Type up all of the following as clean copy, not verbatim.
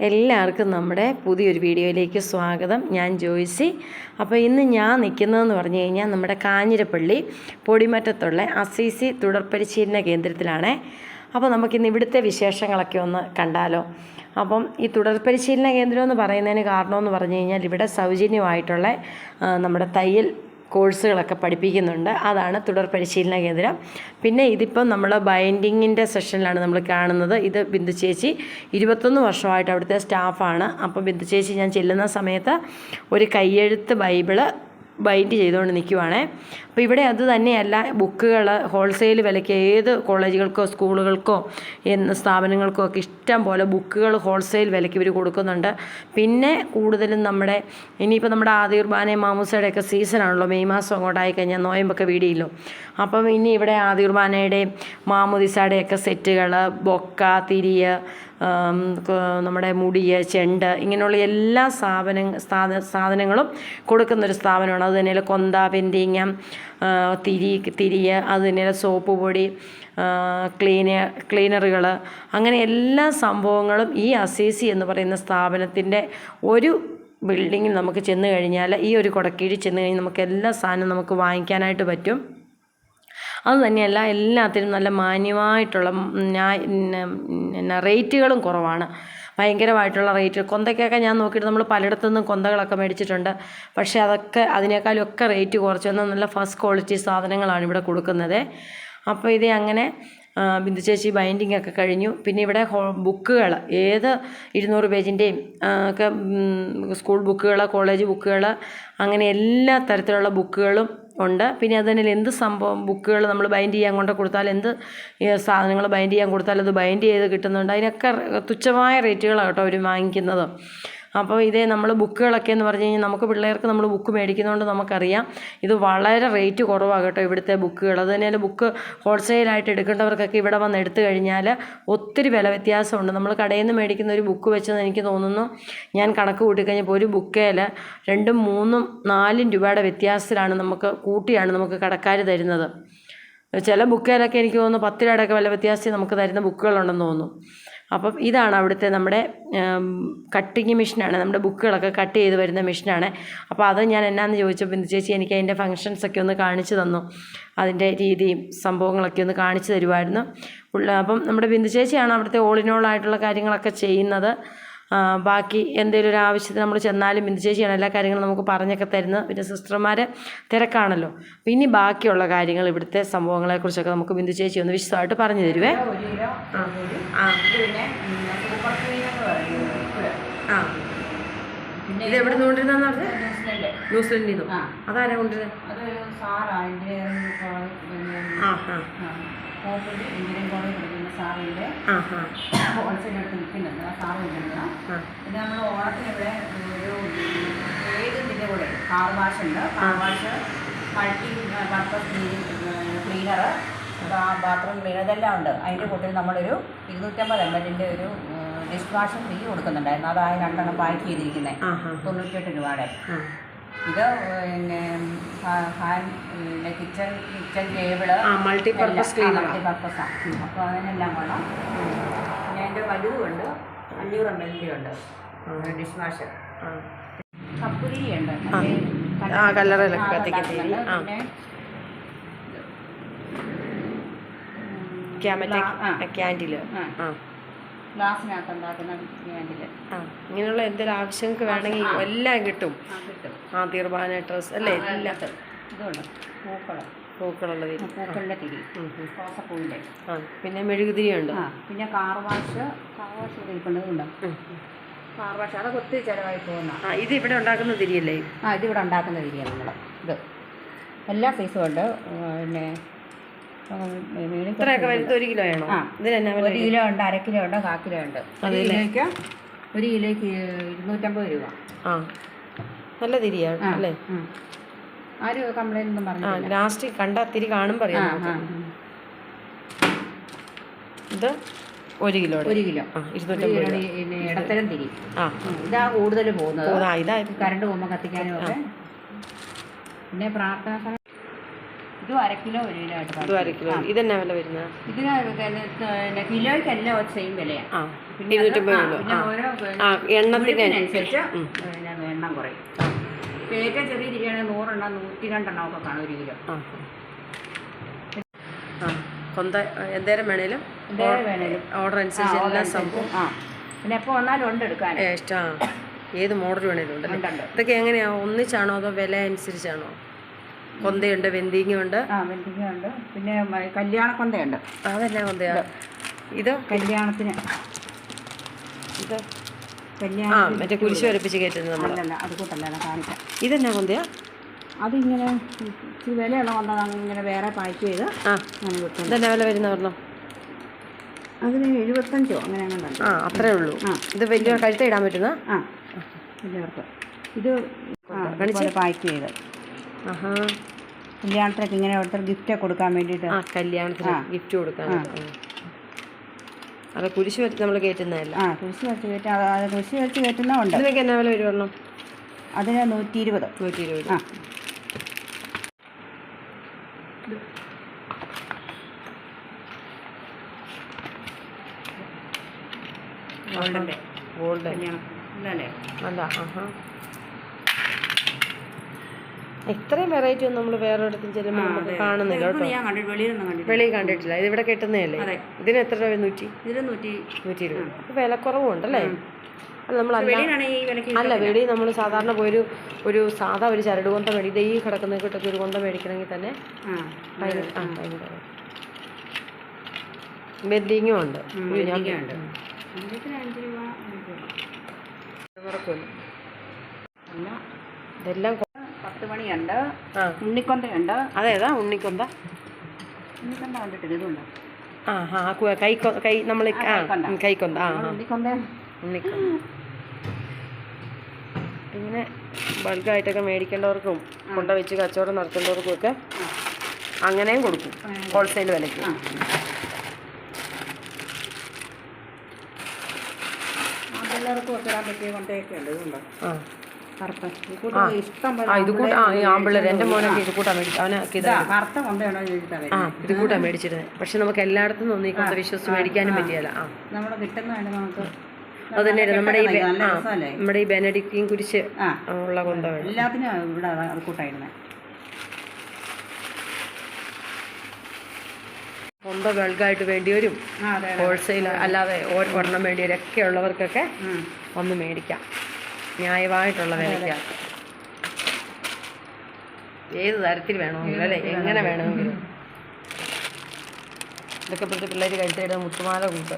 എല്ലാവർക്കും നമ്മുടെ പുതിയൊരു വീഡിയോയിലേക്ക് സ്വാഗതം. ഞാൻ ജോയ്സി. അപ്പോൾ ഇന്ന് ഞാൻ നിൽക്കുന്നതെന്ന് പറഞ്ഞു കഴിഞ്ഞാൽ നമ്മുടെ കാഞ്ഞിരപ്പള്ളി പൊടിമറ്റത്തുള്ള അസീസി തുടർ പരിശീലന കേന്ദ്രത്തിലാണ്. അപ്പോൾ നമുക്കിന്ന് ഇവിടുത്തെ വിശേഷങ്ങളൊക്കെ ഒന്ന് കണ്ടാലോ. അപ്പം ഈ തുടർ പരിശീലന കേന്ദ്രം എന്ന് പറയുന്നതിന് കാരണമെന്ന് പറഞ്ഞു കഴിഞ്ഞാൽ ഇവിടെ സൗജന്യമായിട്ടുള്ള നമ്മുടെ തയ്യൽ കോഴ്സുകളൊക്കെ പഠിപ്പിക്കുന്നുണ്ട്. അതാണ് തുടർ പരിശീലന കേന്ദ്രം. പിന്നെ ഇതിപ്പം നമ്മൾ ബൈൻഡിങ്ങിൻ്റെ സെഷനിലാണ് നമ്മൾ കാണുന്നത്. ഇത് ബിന്ദു ചേച്ചി 21 വർഷമായിട്ട് അവിടുത്തെ സ്റ്റാഫാണ്. അപ്പോൾ ബിന്ദു ചേച്ചി ഞാൻ ചെല്ലുന്ന സമയത്ത് ഒരു കയ്യെഴുത്ത് ബൈബിള് ബൈൻഡ് ചെയ്തുകൊണ്ട് നിൽക്കുവാണേ. അപ്പോൾ ഇവിടെ അത് തന്നെയല്ല, ബുക്കുകൾ ഹോൾസെയിൽ വിലയ്ക്ക് ഏത് കോളേജുകൾക്കോ സ്കൂളുകൾക്കോ സ്ഥാപനങ്ങൾക്കോ ഒക്കെ ഇഷ്ടം പോലെ ബുക്കുകൾ ഹോൾസെയിൽ വിലയ്ക്ക് ഇവർ കൊടുക്കുന്നുണ്ട്. പിന്നെ കൂടുതലും നമ്മുടെ ഇനിയിപ്പോൾ നമ്മുടെ ആദിർബാന മാമൂസയുടെയൊക്കെ സീസണാണല്ലോ. മെയ് മാസം അങ്ങോട്ടായി കഴിഞ്ഞാൽ നോയമ്പൊക്കെ വീടിയല്ലോ. അപ്പം ഇനി ഇവിടെ ആദിർബാനയുടെയും മാമുദിസയുടെയൊക്കെ സെറ്റുകൾ, ബൊക്ക, തിരിയ്, നമ്മുടെ മുടിയ്, ചെണ്ട്, ഇങ്ങനെയുള്ള എല്ലാ സാധനങ്ങളും കൊടുക്കുന്നൊരു സ്ഥാപനമാണ്. അത് തന്നെയല്ല കൊന്ത, പെയിൻറ്റിങ്, തിരിയ്, അത് തന്നെയല്ല സോപ്പ് പൊടി, ക്ലീനറുകൾ, അങ്ങനെ എല്ലാ സംഭവങ്ങളും ഈ അസീസി എന്ന് പറയുന്ന സ്ഥാപനത്തിൻ്റെ ഒരു ബിൽഡിങ്ങിൽ നമുക്ക് ചെന്ന് കഴിഞ്ഞാൽ, ഈ ഒരു കുടക്കീഴിൽ ചെന്ന് കഴിഞ്ഞാൽ നമുക്ക് എല്ലാ സാധനവും നമുക്ക് വാങ്ങിക്കാനായിട്ട് പറ്റും. അതുതന്നെയല്ല, എല്ലാത്തിനും നല്ല മാന്യമായിട്ടുള്ള റേറ്റുകളും കുറവാണ്. ഭയങ്കരമായിട്ടുള്ള റേറ്റ്. കൊന്തയ്ക്കൊക്കെ ഞാൻ നോക്കിയിട്ട് നമ്മൾ പലയിടത്തുനിന്നും കൊന്തകളൊക്കെ മേടിച്ചിട്ടുണ്ട്. പക്ഷേ അതിനേക്കാളും ഒക്കെ റേറ്റ് കുറച്ച് വന്നാൽ നല്ല ഫസ്റ്റ് ക്വാളിറ്റി സാധനങ്ങളാണ് ഇവിടെ കൊടുക്കുന്നത്. അപ്പോൾ ഇത് അങ്ങനെ ബിന്ദു ചേച്ചി ബൈൻഡിങ് ഒക്കെ കഴിഞ്ഞു. പിന്നെ ഇവിടെ ബുക്കുകൾ ഏത് 200 പേജിൻ്റെയും ഒക്കെ സ്കൂൾ ബുക്കുകൾ, കോളേജ് ബുക്കുകൾ, അങ്ങനെ എല്ലാ തരത്തിലുള്ള ബുക്കുകളും ഉണ്ട്. പിന്നെ അത് തന്നെ എന്ത് സംഭവം ബുക്കുകൾ നമ്മൾ ബൈൻഡ് ചെയ്യാൻ കൊണ്ട് കൊടുത്താൽ, എന്ത് സാധനങ്ങൾ ബൈൻഡ് ചെയ്യാൻ കൊടുത്താൽ അത് ബൈൻഡ് ചെയ്ത് കിട്ടുന്നുണ്ട്. അതിനൊക്കെ തുച്ഛമായ റേറ്റുകളാണ് കേട്ടോ അവർ വാങ്ങിക്കുന്നത്. അപ്പോൾ ഇതേ നമ്മൾ ബുക്കുകളൊക്കെ എന്ന് പറഞ്ഞു കഴിഞ്ഞാൽ നമുക്ക് പിള്ളേർക്ക് നമ്മൾ ബുക്ക് മേടിക്കുന്നതുകൊണ്ട് നമുക്കറിയാം ഇത് വളരെ റേറ്റ് കുറവാണ് കേട്ടോ ഇവിടുത്തെ ബുക്കുകൾ. അത് തന്നെയല്ല, ബുക്ക് ഹോൾസെയിലായിട്ട് എടുക്കേണ്ടവർക്കൊക്കെ ഇവിടെ വന്ന് എടുത്തു കഴിഞ്ഞാൽ ഒത്തിരി വില വ്യത്യാസമുണ്ട്. നമ്മൾ കടയിൽ നിന്ന് മേടിക്കുന്ന ഒരു ബുക്ക് വെച്ചെന്ന് എനിക്ക് തോന്നുന്നു, ഞാൻ കണക്ക് കൂട്ടിക്കഴിഞ്ഞപ്പോൾ ഒരു ബുക്കേൽ 2, 3, 4 രൂപയുടെ വ്യത്യാസത്തിലാണ് കൂട്ടിയാണ് നമുക്ക് കടക്കാർ തരുന്നത്. ചില ബുക്കിലൊക്കെ എനിക്ക് തോന്നുന്നു 10 രൂപയുടെയൊക്കെ വില വ്യത്യാസത്തിൽ നമുക്ക് തരുന്ന ബുക്കുകളുണ്ടെന്ന് തോന്നുന്നു. അപ്പം ഇതാണ് അവിടുത്തെ നമ്മുടെ കട്ടിങ് മെഷീനാണ്. നമ്മുടെ ബുക്കുകളൊക്കെ കട്ട് ചെയ്ത് വരുന്ന മെഷീനാണ്. അപ്പോൾ അത് ഞാൻ എന്നാന്ന് ചോദിച്ചപ്പോൾ ബിന്ദു ചേച്ചി എനിക്ക് അതിൻ്റെ ഫങ്ഷൻസൊക്കെ ഒന്ന് കാണിച്ചു തന്നു. അതിൻ്റെ രീതിയും സംഭവങ്ങളൊക്കെ ഒന്ന് കാണിച്ചു തരുമായിരുന്നു. അപ്പം നമ്മുടെ ബിന്ദു ചേച്ചിയാണ് അവിടുത്തെ ഓൾ ഇൻ ഓൾ ആയിട്ടുള്ള കാര്യങ്ങളൊക്കെ ചെയ്യുന്നത്. ബാക്കി എന്തെങ്കിലും ഒരു ആവശ്യത്തിന് നമ്മൾ ചെന്നാലും ബിന്ദു ചേച്ചിയാണ് എല്ലാ കാര്യങ്ങളും നമുക്ക് പറഞ്ഞൊക്കെ തരുന്നത്. പിന്നെ സിസ്റ്റർമാർ തിരക്കാണല്ലോ. പിന്നെ ബാക്കിയുള്ള കാര്യങ്ങൾ ഇവിടുത്തെ സംഭവങ്ങളെക്കുറിച്ചൊക്കെ നമുക്ക് ബിന്ദു ചേച്ചി ഒന്ന് വിശദമായിട്ട് പറഞ്ഞു തരുവേ. ഇത് എവിടെ നിന്ന് കൊണ്ടിരുന്നാന്ന് പറഞ്ഞത്? ന്യൂസിലൻഡിൽ നിന്നും. അതാരാ കൊണ്ടിരുന്നത്? എഞ്ചിനീയറിംഗ് കോളേജ് പഠിക്കുന്ന സാറിൻ്റെ ഹോൾസെയിൽ എടുത്ത് നിൽക്കുന്നുണ്ട്. ആ സാറ് കൊണ്ടുവരുന്ന പിന്നെ നമ്മൾ ഓണത്തിന് ഇവിടെ ഒരു ഇതിൻ്റെ കൂടെ കാർ വാഷ് ഉണ്ട്. Car wash, multi purpose cleaner, bathroom cleaner, ഇതെല്ലാം ഉണ്ട്. അതിൻ്റെ കൂട്ടത്തിൽ നമ്മളൊരു 250 ml ഒരു ഡിഷ് വാഷ് ഫ്രീ കൊടുക്കുന്നുണ്ടായിരുന്നു. അതായത് 2 എണ്ണം പാക്ക് ചെയ്തിരിക്കുന്നത് 98 രൂപയുടെ. ഇത് പിന്നെ കിച്ചൺ ടേബിള് മൾട്ടിപർപ്പസാണ്. അപ്പോൾ അതിനെല്ലാം കൊള്ളാം. പിന്നെ അതിൻ്റെ വലുതുണ്ട്, 500 ml ഉണ്ട് ഡിഷ് വാഷ്. കപ്പുരിയുണ്ട്, പിന്നെ ക്യാൻഡില്, ഗ്ലാസിനകത്ത് ഉണ്ടാക്കുന്ന ക്യാൻഡില്. ഇങ്ങനെയുള്ള എന്തെങ്കിലും ആവശ്യങ്ങൾക്ക് വേണമെങ്കിൽ എല്ലാം കിട്ടും. ആദിർബാന ഡ്രസ് അല്ലേ, എല്ലാം. ഇതുണ്ട് പൂക്കളുള്ള പൂക്കളുടെ തിരി, റോസപ്പൂവിൻ്റെ. പിന്നെ മെഴുകുതിരിയുണ്ട്. പിന്നെ കാർ വാഷ് ഇരിക്കുന്നതുണ്ട്. കാർ വാഷ് അതൊക്കെ ഒത്തിരി ചിലവായി പോകുന്ന. ഇത് ഇവിടെ ഉണ്ടാക്കുന്ന തിരിയല്ലേ? ഇതിവിടെ ഉണ്ടാക്കുന്ന തിരിയാണ് നമ്മൾ. ഇത് എല്ലാ സൈസും ഉണ്ട്. പിന്നെ ഇത്രയൊക്കെ വരുന്നത് 1 കിലോ ആണോ? 1 കിലോ ഉണ്ട്, 1/2 കിലോ ഉണ്ട്, 1/4 കിലോ ഉണ്ട്. 1 കിലോയ്ക്ക് 250 രൂപ. നല്ല തിരിയാണ് അല്ലേ? ആരും കംപ്ലൈൻ്റ് ഒന്നും പറഞ്ഞു. ലാസ്റ്റ് കണ്ട തിരി കാണും പറയാം. ഇത് 1 കിലോ 250 ഇടത്തരം തിരി. ഇതാ കൂടുതൽ പോകുന്നത്. ഇതാ കറണ്ട് പോകുമ്പോൾ കത്തിക്കാനും ഒക്കെ. പിന്നെ പ്രാർത്ഥന ഇതും 1/2 കിലോ 1 കിലോ ആയിട്ട് ഇത് 1/2 കിലോ. ഇതെന്നാ വില വരുന്നത്? ഇതിന് കിലോയ്ക്കെല്ലാം ഒരു സെയിം വിലയാണ്. ആ 250 കിലോ. പിന്നെ ഓരോ എണ്ണത്തിനനുസരിച്ച് എണ്ണം കുറയും. ഏറ്റവും ചെറിയ തിരിയാണെങ്കിൽ 100 എണ്ണം 102 എണ്ണം ഒക്കെ കാണും 1 കിലോ. കൊന്ത എന്തേരം വേണേലും ഓർഡർ അനുസരിച്ച് എല്ലാ സംഭവം. പിന്നെ എപ്പോൾ വന്നാലും ഉണ്ട് എടുക്കാൻ. ഇഷ്ടം ഏത് മോഡൽ വേണേലും ഉണ്ടല്ലോ. ഇതൊക്കെ എങ്ങനെയാണ്, ഒന്നിച്ചാണോ അതോ വില അനുസരിച്ചാണോ? കൊന്തയുണ്ട്, വെന്തിങ്ങുണ്ട്. വെന്തിങ്ങുണ്ട്, പിന്നെ കല്യാണ കൊന്തയുണ്ട്. അതെന്നാ കൊന്തയാ ഇത്? കല്യാണത്തിന് ഇത് കല്യാണം മറ്റേ കുരിശ് വരപ്പിച്ച് കയറ്റുന്നത് നമ്മളല്ല, അത് കൂട്ടല്ല കാണിക്കാം. ഇതെന്നാ കൊന്തയാ? അതിങ്ങനെ ഇച്ചിരി വിലയുള്ള കൊണ്ടാണ് ഇങ്ങനെ വേറെ പാക്ക് ചെയ്ത് അങ്ങനെ കിട്ടും. ഇതെന്നാ വില വരുന്ന പറഞ്ഞോ? അതിന് 75 അങ്ങനെ അങ്ങനെ. അത്രേ ഉള്ളൂ. ഇത് വലിയ കഴുത്ത ഇടാൻ പറ്റുന്ന വലിയവർക്ക് ഇത് പാക്ക് ചെയ്ത് കല്യാണത്തിനൊക്കെ ഇങ്ങനെ ഓരോരുത്തർ ഗിഫ്റ്റ് കൊടുക്കാൻ വേണ്ടിയിട്ട്. കല്യാണത്തിന് ഗിഫ്റ്റ് കൊടുക്കാൻ. അത് കുരിശ് വരച്ച് നമ്മൾ കയറ്റുന്നതല്ല. കുരിശ് വരച്ച് കയറ്റാം. അത് കുരിശ് വരച്ച് കയറ്റുന്നതുണ്ട്. ഇതിനൊക്കെ എന്നാ വില വരുമല്ലോ? അതിന് 120. 120. ഗോൾഡ് അല്ല. ഇത്രയും വെറൈറ്റി ഒന്നും നമ്മൾ വേറെ ഇടത്തും ചെല്ലുമ്പോൾ നമുക്ക് കാണുന്നില്ല കേട്ടോ. വെളിയിൽ കണ്ടിട്ടില്ല. ഇതിവിടെ കിട്ടുന്നതല്ലേ? ഇതിന് എത്ര രൂപ? 120. വിലക്കുറവുണ്ടല്ലേ? അല്ല നമ്മൾ അല്ല വെളിയിൽ നമ്മൾ സാധാരണ പോയൊരു സാധാ ഒരു ചരട് കൊന്ത മേടിക്കും. ഈ കിടക്കുന്ന കിട്ടൊക്കെ ഒരു കൊന്ത മേടിക്കണമെങ്കിൽ തന്നെ ഭയങ്കര ബെൻഡിങ്ങും ഉണ്ട്. ഇതെല്ലാം 10 മണിയുണ്ട്. ഉണ്ണിക്കൊന്തയുണ്ട്. അതേതാ ഉണ്ണിക്കൊന്ത? ഉണ്ണിക്കൊന്ത കണ്ടിട്ടില്ല. ഇതുണ്ട്. കൈ നമ്മൾ കൈക്കൊന്ത. ഉണ്ണിക്കൊന്ത. ഇങ്ങനെ ബൾക്കായിട്ടൊക്കെ മേടിക്കേണ്ടവർക്കും കൊണ്ടുവച്ച് കച്ചവടം നടത്തേണ്ടവർക്കും ഒക്കെ അങ്ങനെയും കൊടുക്കും ഹോൾസെയിൽ വിലയ്ക്ക്. പിള്ളേർക്കും ഒക്കെ ഇടാൻ പറ്റിയ കൊണ്ടയൊക്കെ ഉണ്ട്. ഇതുണ്ടോ? ആമ്പിള്ളേർ എൻ്റെ മോനൊക്കെ ഇത് കൂട്ടാൻ മേടിച്ചു. അവനൊക്കെ ഇത് കൂട്ടാൻ മേടിച്ചിരുന്നത്. പക്ഷെ നമുക്ക് എല്ലായിടത്തും ഒന്നും ഈ കൊന്ത വിശ്വസിച്ച് മേടിക്കാനും പറ്റിയല്ല. അത് തന്നെ നമ്മുടെ ഈ ബെനഡിക്റ്റിൻ കുരിശ് ഉള്ള കൊന്ത എല്ലാത്തിനും ഇവിടെ കൂട്ടായിരുന്നേ. കൊന്ത ബൾക്കായിട്ട് വേണ്ടിയവരും ഹോൾസെയിൽ അല്ലാതെ ഒരെണ്ണം വേണ്ടിയവരൊക്കെ ഉള്ളവർക്കൊക്കെ ഒന്ന് മേടിക്കാം ന്യായമായിട്ടുള്ള വിലയ്ക്ക്. ഏത് തരത്തിൽ വേണമെങ്കിലും അല്ലേ, എങ്ങനെ വേണമെങ്കിലും. ഇതൊക്കെ പിടിച്ച പിള്ളേർ കഴുത്തിടുന്ന മുത്തുമാല കൂട്ട്.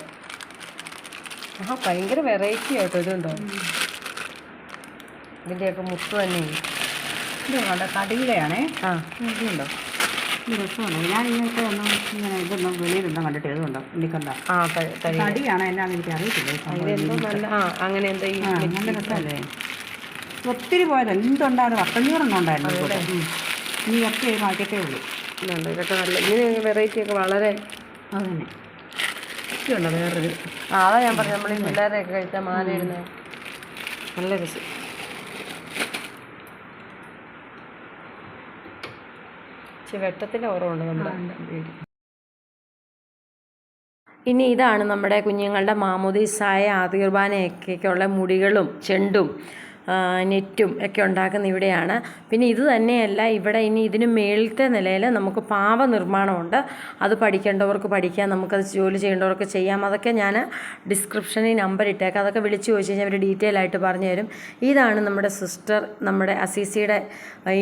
ഭയങ്കര വെറൈറ്റി ആയിട്ടോ ഇതുണ്ടോ? ഇതിൻ്റെയൊക്കെ മുത്ത് തന്നെ ഇത് കടിയിലാണേ. ഇതുണ്ടോ? ഇത് രസമാണ്. ഞാൻ ഇങ്ങനത്തെ ഒന്നും ഇങ്ങനെ ഇതൊന്നും വെളിയിലൊന്നും കണ്ടിട്ട് ഇതുണ്ടോ? ഉണ്ണിക്കൊന്ത കടിയാണ്. എന്നാന്ന് എനിക്ക് അറിയത്തില്ല. അങ്ങനെ എന്താ നല്ല രസമല്ലേ? ഒത്തിരി പോയത് എന്തുണ്ടായിരുന്നു? 500 ഉണ്ടായിരുന്നു. ഇനി ഒക്കെ മാറ്റത്തേ ഉള്ളൂ. ഇതൊക്കെ നല്ല ഇങ്ങനെ വെറൈറ്റി ഒക്കെ വളരെ അതന്നെ ഒക്കെയുണ്ടോ വേറൊരു. അതാ ഞാൻ പറഞ്ഞു നമ്മൾ ഈ പിള്ളേരെയൊക്കെ കഴിച്ചാൽ മാലയിടുന്നത് നല്ല രസം. വെട്ടത്തിൻ്റെ കുറവുണ്ട് നമ്മുടെ. ഇനി ഇതാണ് നമ്മുടെ കുഞ്ഞുങ്ങളുടെ മാമോദീസായ ആതിർബാനയൊക്കെയുള്ള മുടികളും ചെണ്ടും നെറ്റും ഒക്കെ ഉണ്ടാക്കുന്ന ഇവിടെയാണ്. പിന്നെ ഇത് തന്നെയല്ല, ഇവിടെ ഇനി ഇതിന് മേളത്തെ നിലയിൽ നമുക്ക് പാവ നിർമ്മാണമുണ്ട്. അത് പഠിക്കേണ്ടവർക്ക് പഠിക്കാം, നമുക്കത് ജോലി ചെയ്യേണ്ടവർക്ക് ചെയ്യാം. അതൊക്കെ ഞാൻ ഡിസ്ക്രിപ്ഷനിൽ നമ്പർ ഇട്ടേക്കാം. അതൊക്കെ വിളിച്ച് ചോദിച്ചു കഴിഞ്ഞാൽ അവർ ഡീറ്റെയിൽ ആയിട്ട് പറഞ്ഞു തരും. ഇതാണ് നമ്മുടെ സിസ്റ്റർ, നമ്മുടെ അസീസിയുടെ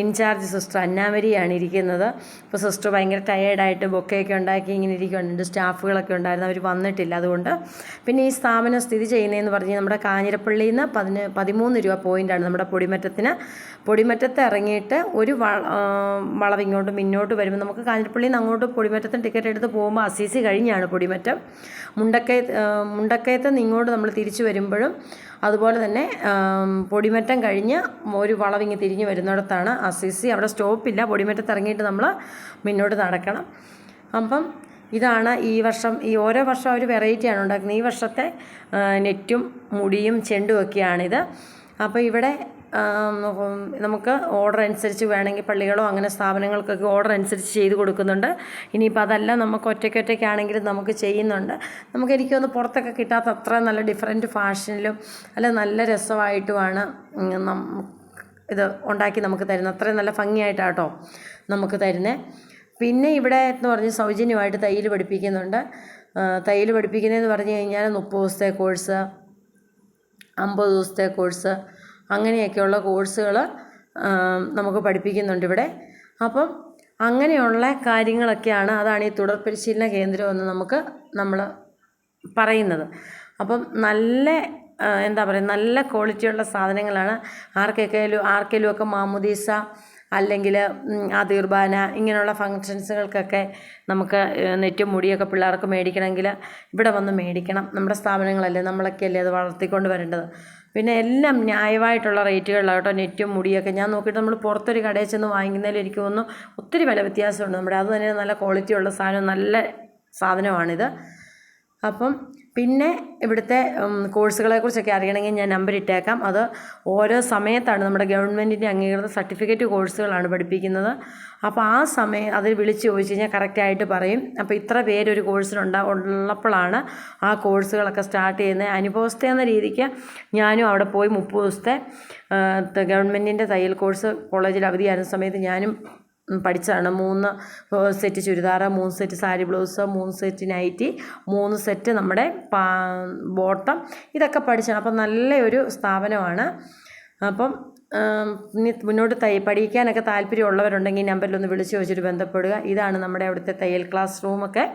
ഇൻചാർജ് സിസ്റ്റർ അന്നാമരിയാണ് ഇരിക്കുന്നത്. ഇപ്പോൾ സിസ്റ്റർ ഭയങ്കര ടയേർഡായിട്ട് ബൊക്കയൊക്കെ ഉണ്ടാക്കി ഇങ്ങനെ ഇരിക്കുന്നുണ്ട്. സ്റ്റാഫുകളൊക്കെ ഉണ്ടായിരുന്നു, അവർ വന്നിട്ടില്ല. അതുകൊണ്ട് പിന്നെ ഈ സ്ഥാപനം സ്ഥിതി ചെയ്യുന്നതെന്ന് പറഞ്ഞാൽ നമ്മുടെ കാഞ്ഞിരപ്പള്ളിയിൽ നിന്ന് 13 രൂപ പോയിൻ്റാണ് നമ്മുടെ പൊടിമറ്റത്ത് ഇറങ്ങിയിട്ട് ഒരു വളവ് ഇങ്ങോട്ട് മുന്നോട്ട് വരുമ്പോൾ നമുക്ക് കാഞ്ഞിരപ്പള്ളിയിൽ നിന്ന് അങ്ങോട്ട് പൊടിമറ്റത്തിന് ടിക്കറ്റ് എടുത്ത് പോകുമ്പോൾ അസീസി കഴിഞ്ഞാണ് പൊടിമറ്റം. മുണ്ടക്കയത്ത് നിന്ന് ഇങ്ങോട്ട് നമ്മൾ തിരിച്ചു വരുമ്പോഴും അതുപോലെ തന്നെ പൊടിമറ്റം കഴിഞ്ഞ് ഒരു വളവിങ്ങ് തിരിഞ്ഞ് വരുന്നിടത്താണ് അസീസി. അവിടെ സ്റ്റോപ്പില്ല. പൊടിമറ്റത്ത് ഇറങ്ങിയിട്ട് നമ്മൾ മുന്നോട്ട് നടക്കണം. അപ്പം ഇതാണ് ഈ വർഷം, ഈ ഓരോ വർഷം ഒരു വെറൈറ്റിയാണ് ഉണ്ടാക്കുന്നത്. ഈ വർഷത്തെ നെറ്റും മുടിയും ചെണ്ടും ഒക്കെയാണിത്. അപ്പോൾ ഇവിടെ നമുക്ക് ഓർഡർ അനുസരിച്ച് വേണമെങ്കിൽ പള്ളികളോ അങ്ങനെ സ്ഥാപനങ്ങൾക്കൊക്കെ ഓർഡർ അനുസരിച്ച് ചെയ്ത് കൊടുക്കുന്നുണ്ട്. ഇനിയിപ്പോൾ അതല്ല നമുക്ക് ഒറ്റയ്ക്കാണെങ്കിലും നമുക്ക് ചെയ്യുന്നുണ്ട്. എനിക്കൊന്ന് പുറത്തൊക്കെ കിട്ടാത്ത അത്ര നല്ല ഡിഫറെൻറ്റ് ഫാഷനിലും അല്ല നല്ല രസമായിട്ടുമാണ് ഇത് ഉണ്ടാക്കി നമുക്ക് തരുന്നത്. അത്രയും നല്ല ഭംഗിയായിട്ടാട്ടോ നമുക്ക് തരുന്നത്. പിന്നെ ഇവിടെ എന്ന് പറഞ്ഞ് സൗജന്യമായിട്ട് തയ്യൽ പഠിപ്പിക്കുന്നുണ്ട്. തയ്യൽ പഠിപ്പിക്കുന്നതെന്ന് പറഞ്ഞു കഴിഞ്ഞാൽ 30 ദിവസത്തെ കോഴ്സ്, 50 ദിവസത്തെ കോഴ്സ്, അങ്ങനെയൊക്കെയുള്ള കോഴ്സുകൾ നമുക്ക് പഠിപ്പിക്കുന്നുണ്ട് ഇവിടെ. അപ്പം അങ്ങനെയുള്ള കാര്യങ്ങളൊക്കെയാണ്, അതാണ് ഈ തുടർ പരിശീലന കേന്ദ്രം എന്ന് നമ്മൾ പറയുന്നത്. അപ്പം നല്ല എന്താ പറയുക, നല്ല ക്വാളിറ്റിയുള്ള സാധനങ്ങളാണ്. ആർക്കെങ്കിലും ഒക്കെ മാമുദീസ അല്ലെങ്കിൽ ആദിർബാന ഇങ്ങനെയുള്ള ഫങ്ഷൻസുകൾക്കൊക്കെ നമുക്ക് നെറ്റും മുടിയൊക്കെ പിള്ളേർക്ക് മേടിക്കണമെങ്കിൽ ഇവിടെ വന്ന് മേടിക്കണം. നമ്മുടെ സ്ഥാപനങ്ങളല്ലേ, നമ്മളൊക്കെയല്ലേ അത് വളർത്തിക്കൊണ്ട് വരേണ്ടത്. പിന്നെ എല്ലാം ന്യായമായിട്ടുള്ള റേറ്റുകളിലാട്ടോ നെറ്റും മുടിയൊക്കെ. ഞാൻ നോക്കിയിട്ട് നമ്മൾ പുറത്തൊരു കടയിൽ ചെന്ന് വാങ്ങിക്കുന്നതിൽ എനിക്ക് തോന്നുന്നു ഒത്തിരി വില വ്യത്യാസമുണ്ട്. നമ്മുടെ അത് തന്നെ നല്ല ക്വാളിറ്റിയുള്ള സാധനം, നല്ല സാധനമാണിത്. അപ്പം പിന്നെ ഇവിടുത്തെ കോഴ്സുകളെക്കുറിച്ചൊക്കെ അറിയണമെങ്കിൽ ഞാൻ നമ്പർ ഇട്ടേക്കാം. അത് ഓരോ സമയത്താണ് നമ്മുടെ ഗവൺമെൻറ്റിൻ്റെ അംഗീകൃത സർട്ടിഫിക്കറ്റ് കോഴ്സുകളാണ് പഠിപ്പിക്കുന്നത്. അപ്പോൾ ആ സമയം അതിൽ വിളിച്ച് ചോദിച്ചു കഴിഞ്ഞാൽ കറക്റ്റായിട്ട് പറയും. അപ്പോൾ ഇത്ര പേരൊരു കോഴ്സിനുള്ളപ്പോഴാണ് ആ കോഴ്സുകളൊക്കെ സ്റ്റാർട്ട് ചെയ്യുന്നത്. അനുഭവസ്ഥ എന്ന രീതിക്ക് ഞാനും അവിടെ പോയി 30 ദിവസത്തെ ഗവൺമെൻറ്റിൻ്റെ തയ്യൽ കോഴ്സ് കോളേജിൽ അവധിയായിരുന്ന സമയത്ത് ഞാനും പഠിച്ചതാണ്. 3 set churidar, 3 set sari blouse, 3 set nighty, 3 set നമ്മുടെ ബോട്ടം, ഇതൊക്കെ പഠിച്ചാണ്. അപ്പം നല്ലൊരു സ്ഥാപനമാണ്. അപ്പം ഇനി മുന്നോട്ട് പഠിക്കാനൊക്കെ താല്പര്യമുള്ളവരുണ്ടെങ്കിൽ ഈ നമ്പറിലൊന്ന് വിളിച്ച് ചോദിച്ചിട്ട് ബന്ധപ്പെടുക. ഇതാണ് നമ്മുടെ അവിടുത്തെ തയ്യൽ ക്ലാസ് റൂമൊക്കെ.